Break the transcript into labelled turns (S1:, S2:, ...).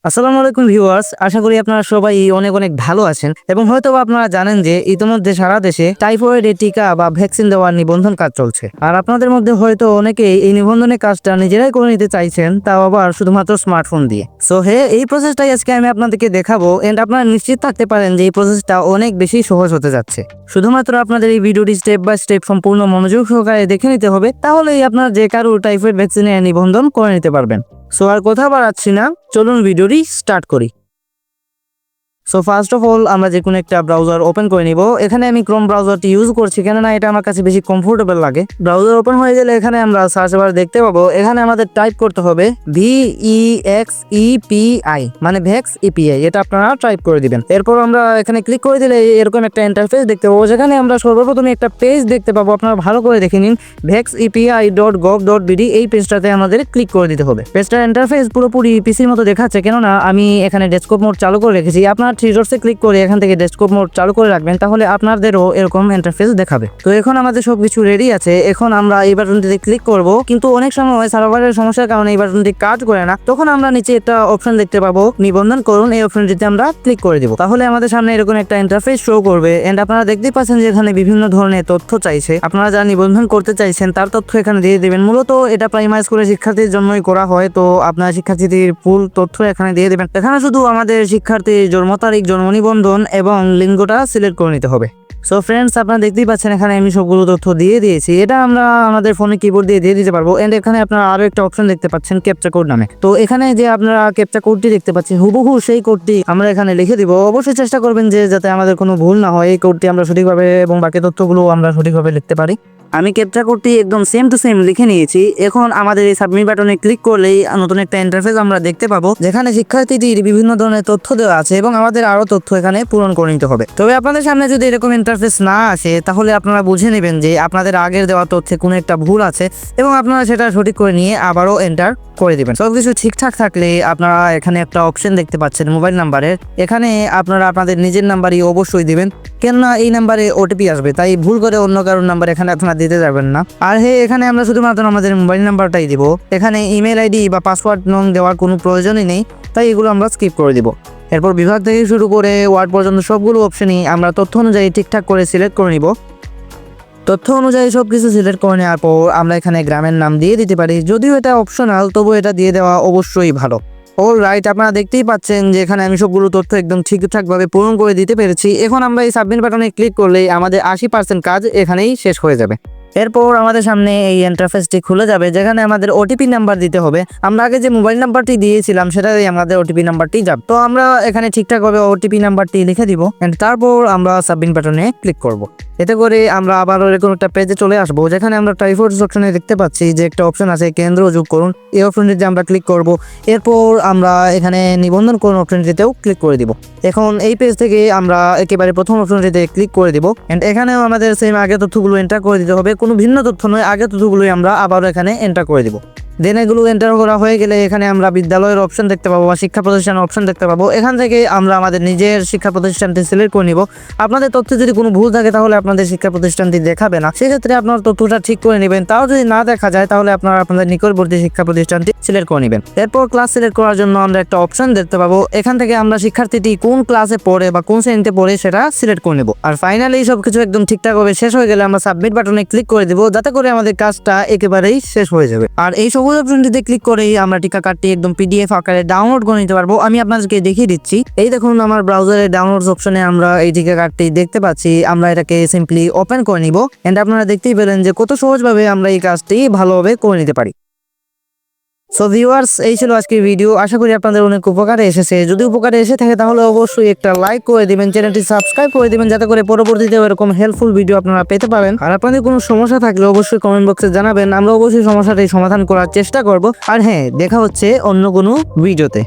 S1: আসসালামু আলাইকুম ভিউয়ার্স, আশা করি আপনারা সবাই অনেক অনেক ভালো আছেন এবং হয়তো আপনারা জানেন যে ইতিমধ্যে সারা দেশে টাইফয়েডের টিকা বা ভ্যাকসিন দেওয়ার নিবন্ধন কাজ চলছে। আর আপনাদের মধ্যে হয়তো অনেকেই এই নিবন্ধনের কাজটা নিজেরাই করে নিতে চাইছেন, তাও আবার শুধুমাত্র স্মার্টফোন দিয়ে। সো এই প্রসেসটাই আজকে আমি আপনাদেরকে দেখাবো এন্ড আপনারা নিশ্চিত থাকতে পারেন যে এই প্রসেসটা অনেক বেশি সহজ হতে যাচ্ছে। শুধুমাত্র আপনাদের এই ভিডিওটি স্টেপ বাই স্টেপ সম্পূর্ণ মনোযোগ সহকারে দেখে নিতে হবে, তাহলেই আপনারা যে কারো টাইফয়েড ভ্যাকসিনের নিবন্ধন করে নিতে পারবেন। সো আর কথা বাড়াচ্ছি না, চলুন ভিডিওটি স্টার্ট করি। সো ফার্স্ট অফ অল আমরা যে কোনো একটা ব্রাউজার ওপেন করে নিব। এখানে আমি ক্রোম ব্রাউজারটি ইউজ করছি, কেননা এটা আমার কাছে বেশি কমফোর্টেবল লাগে। ব্রাউজার ওপেন হয়ে গেলে এখানে আমরা সার্চ বার দেখতে পাবো। এখানে আমাদের টাইপ করতে হবে VEXEPI, মানে ভ্যাক্স ইপিআই। এটা আপনারা টাইপ করে দিবেন। এরপর আমরা এখানে ক্লিক করে দিলে এরকম একটা ইন্টারফেস দেখতে পাবো, যেখানে আমরা সর্বপ্রথমে একটা পেজ দেখতে পাবো। আপনারা ভালো করে দেখে নিন, vaxepi.gov.bd। এই পেজটাতে আমাদের ক্লিক করে দিতে হবে। পেজটার ইন্টারফেস পুরোপুরি পিসির মতো দেখাচ্ছে, কেননা আমি এখানে ডেস্কটপ মোড চালু করে রেখেছি। আপনার থ্রি ডটসে ক্লিক করে এখান থেকে ডেস্কটপ মোড চালু করে রাখবেন, তাহলে আপনাদেরও এরকম ইন্টারফেস দেখাবে। তো এখন আমাদের সবকিছু রেডি আছে। এখন আমরা এই বাটনটিতে ক্লিক করব, কিন্তু অনেক সময় সার্ভারের সমস্যার কারণে এই বাটনটি কাজ করে না। তখন আমরা নিচে একটা অপশন দেখতে পাবো, নিবন্ধন করুন। এই অপশনটিতে আমরা ক্লিক করে দিব, তাহলে আমাদের সামনে এরকম একটা ইন্টারফেস শো করবে। এন্ড আপনারা দেখতেই পাচ্ছেন যে এখানে বিভিন্ন ধরনের তথ্য চাইছে। আপনারা যা নিবন্ধন করতে চাইছেন তার তথ্য এখানে দিয়ে দেবেন। মূলত এটা প্রাইমারি স্কুলের শিক্ষার্থীর জন্যই করা হয়, তো আপনার শিক্ষার্থীদের ফুল তথ্য এখানে দিয়ে দেবেন। এখানে শুধু আমাদের শিক্ষার্থীর জন্ম তারিখ, জন্ম নিবন্ধন এবং লিঙ্গটা সিলেক্ট করে নিতে হবে। সো ফ্রেন্ডস, আপনারা দেখতেই পাচ্ছেন এখানে আমি সবগুলো তথ্য দিয়ে দিয়েছি। এটা আমরা আমাদের ফোনে কিবোর্ড দিয়ে দিতে পারবো। এন্ড এখানে আপনারা আরো একটা অপশন দেখতে পাচ্ছেন, ক্যাপচা কোড নামে। তো এখানে যে আপনারা ক্যাপচা কোডটি দেখতে পাচ্ছেন, হুবহু সেই কোডটি আমরা এখানে লিখে দিব। অবশ্যই চেষ্টা করবেন যে যাতে আমাদের কোনো ভুল না হয়, এই কোডটি আমরা সঠিকভাবে এবং বাকি তথ্যগুলো আমরা সঠিকভাবে লিখতে পারি। আমি ক্যাপচা কোডটি একদম সেম টু সেম লিখে নিয়েছি। এখন আমাদের এই সাবমিট বাটনে ক্লিক করলেই নতুন একটা ইন্টারফেস আমরা দেখতে পাবো, যেখানে শিক্ষার্থীদের বিভিন্ন ধরনের তথ্য দেওয়া আছে এবং আমাদের আরো তথ্য এখানে পূরণ করে নিতে হবে। তবে আপনাদের সামনে যদি এরকম ইন্টারফেস না আসে, তাহলে আপনারা বুঝে নেবেন যে আপনাদের আগের দেওয়া তথ্যে কোনো একটা ভুল আছে এবং আপনারা সেটা সঠিক করে নিয়ে আবারও এন্টার করে দিবেন। সবকিছু ঠিকঠাক থাকলে আপনারা এখানে একটা অপশন দেখতে পাচ্ছেন মোবাইল নাম্বারের। এখানে আপনারা আপনাদের নিজের নাম্বারই অবশ্যই দিবেন, কেননা এই নাম্বারে ওটিপি আসবে, তাই ভুল করে অন্য কারোর নাম্বার এখানে আপনারা দিতে যাবেন না। আর এখানে আমরা শুধুমাত্র আমাদের মোবাইল নাম্বারটাই দিব। এখানে ইমেল আইডি বা পাসওয়ার্ড নং দেওয়ার কোনো প্রয়োজনই নেই, তাই এগুলো আমরা স্কিপ করে দিব। এরপর বিভাগ থেকে শুরু করে ওয়ার্ড পর্যন্ত সবগুলো অপশনই আমরা তথ্য অনুযায়ী ঠিকঠাক করে সিলেক্ট করে নিব। তথ্য অনুযায়ী সবকিছু সিলেক্ট করে নেওয়ার পর আমরা এখানে গ্রামের নাম দিয়ে দিতে পারি। যদিও এটা অপশনাল, তবু এটা দিয়ে দেওয়া অবশ্যই ভালো। অলরাইট, আপনারা দেখতেই পাচ্ছেন যে এখানে আমি সবগুলো তথ্য একদম ঠিকঠাকভাবে পূরণ করে দিতে পেরেছি। এখন আমরা এই সাবমিট বাটনে ক্লিক করলেই আমাদের 80% কাজ এখানেই শেষ হয়ে যাবে। এরপর আমাদের সামনে এই ইন্টারফেসটি খুলে যাবে, যেখানে আমাদের ওটিপি নাম্বার দিতে হবে। আমরা আগে যে মোবাইল নাম্বারটি দিয়েছিলাম সেটাই আমাদের ওটিপি নাম্বারটি যাবে। তো আমরা এখানে ঠিকঠাকভাবে ওটিপি নাম্বারটি লিখে দিব এন্ড তারপর আমরা সাবমিট বাটনে ক্লিক করব। এতে করে আমরা আবার এরকম একটা পেজে চলে আসবো, যেখানে আমরা টাইফয়েড অপশনে দেখতে পাচ্ছি যে একটা অপশন আছে কেন্দ্র যোগ করুন। এই অপশনটিতে আমরা ক্লিক করব। এরপর আমরা এখানে নিবন্ধন করুন অপশনটিতেও ক্লিক করে দিব। এখন এই পেজ থেকে আমরা একেবারে প্রথম অপশনটিতে ক্লিক করে দিব এন্ড এখানেও আমাদের সেম আগে তথ্যগুলো এন্টার করে দিতে হবে। কোনো ভিন্ন তথ্য নয়, আগে তথ্যগুলোই আমরা আবার এখানে এন্টার করে দিব। দেন এগুলো এন্টার করা হয়ে গেলে এখানে আমরা বিদ্যালয়ের অপশন দেখতে পাবো বা শিক্ষা প্রতিষ্ঠানের অপশন দেখতে পাবো। এখান থেকে আমরা আমাদের নিজের শিক্ষা প্রতিষ্ঠানটি সিলেক্ট করে নিব। আপনাদের তথ্যে যদি কোনো ভুল থাকে তাহলে আপনাদের শিক্ষা প্রতিষ্ঠানটি দেখাবে না, সেক্ষেত্রে আপনার তথ্যটা ঠিক করে নেবেন। তাও যদি না দেখা যায় তাহলে আপনারা আপনাদের নিকটবর্তী শিক্ষা প্রতিষ্ঠানটি সিলেক্ট করে নেবেন। এরপর ক্লাস সিলেক্ট করার জন্য আমরা একটা অপশন দেখতে পাবো। এখান থেকে আমরা শিক্ষার্থীটি কোন ক্লাসে পড়ে বা কোন শ্রেণীতে পড়ে সেটা সিলেক্ট করে নেব। আর ফাইনালি সবকিছু একদম ঠিকঠাকভাবে শেষ হয়ে গেলে আমরা সাবমিট বাটনে ক্লিক করে দিব, যাতে করে আমাদের কাজটা একেবারেই শেষ হয়ে যাবে। আর এই সবুজ অপশনটিতে ক্লিক করেই আমরা টিকা কার্ডটি একদম পিডিএফ আকারে ডাউনলোড করে নিতে পারবো। আমি আপনাদেরকে দেখিয়ে দিচ্ছি। এই দেখুন, আমার ব্রাউজারের ডাউনলোডস অপশনে আমরা এই টিকা কার্ডটি দেখতে পাচ্ছি। আমরা এটাকে সিম্পলি ওপেন করে নিব এন্ড আপনারা দেখতেই পেলেন যে কত সহজভাবে আমরা এই কাজটি ভালোভাবে করে নিতে পারি। সো ভিউয়ার্স, এই ছিল আজকের ভিডিও। আশা করি আপনাদের অনেক উপকারে এসেছে। যদি উপকারে এসে থাকে তাহলে অবশ্যই একটা লাইক করে দিবেন, চ্যানেলটি সাবস্ক্রাইব করে দিবেন, যাতে করে পরবর্তীতে এরকম হেল্পফুল ভিডিও আপনারা পেতে পারেন। আর আপনাদের কোনো সমস্যা থাকলে অবশ্যই কমেন্ট বক্সে জানাবেন, আমরা অবশ্যই সমস্যাটি সমাধান করার চেষ্টা করব। আর হ্যাঁ, দেখা হচ্ছে অন্য কোনো ভিডিওতে।